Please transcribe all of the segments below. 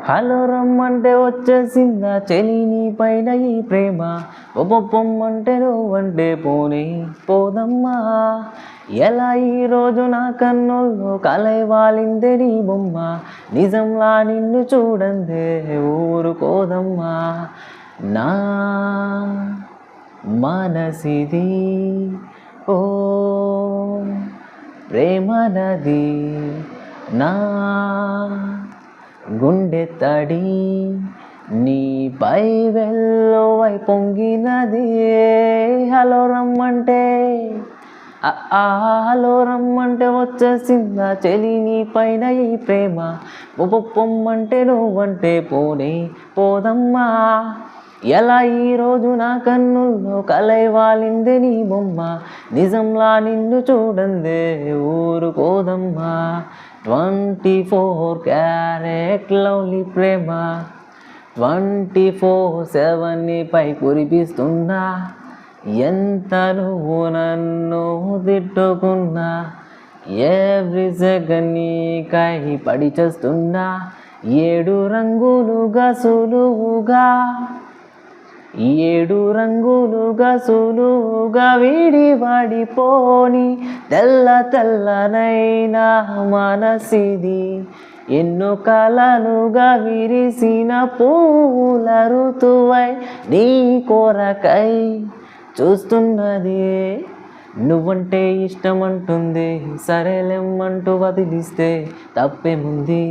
hello రమ్మంటే వచ్చేసిందా చెలి నీ పైన ఈ ప్రేమ ఒప్పొమ్మంటే నువ్వంటే పోనీ పోదమ్మా ఎలా ఈరోజు నా కన్నుల్లో కలై వాలిందే నీ బొమ్మ నిజంలా నిన్ను చూడందే ఊరుకోదమ్మా నా మనసిది ఓ ప్రేమ నది నా గుండె తడి నీపై వెల్లోవై పొంగినది హలో రమ్మంటే హలో రమ్మంటే వచ్చేసిందా చెలి నీ పైన ఈ ప్రేమ పొమ్మంటే నువ్వంటే పోనీ పోదమ్మా ఎలా ఈరోజు నా కన్నుల్లో కలై వాలిందే నీ బొమ్మ నిజంలా నిన్ను చూడందే ఊరుకోదమ్మా 24 క్యారెట్ లవ్లీ ప్రేమ 24/7 పై కురిపిస్తున్నా ఎంత నువ్వు నన్ను తిట్టుకున్నా ఎవ్రీ సెకండ్ నీకై పడి చేస్తున్నా 7 రంగులుగా సులువుగా 7 రంగులుగా సులువుగా వాడిపోని తెల్ల తెల్లనైనా మనసిది ఎన్నో కలలుగా విరిసిన పూల ఋతువై నీ కొరకై చూస్తున్నది నువ్వంటే ఇష్టమంటుంది సరేలేమ్మంటూ వదిలిస్తే తప్పేముంది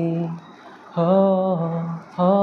హో హో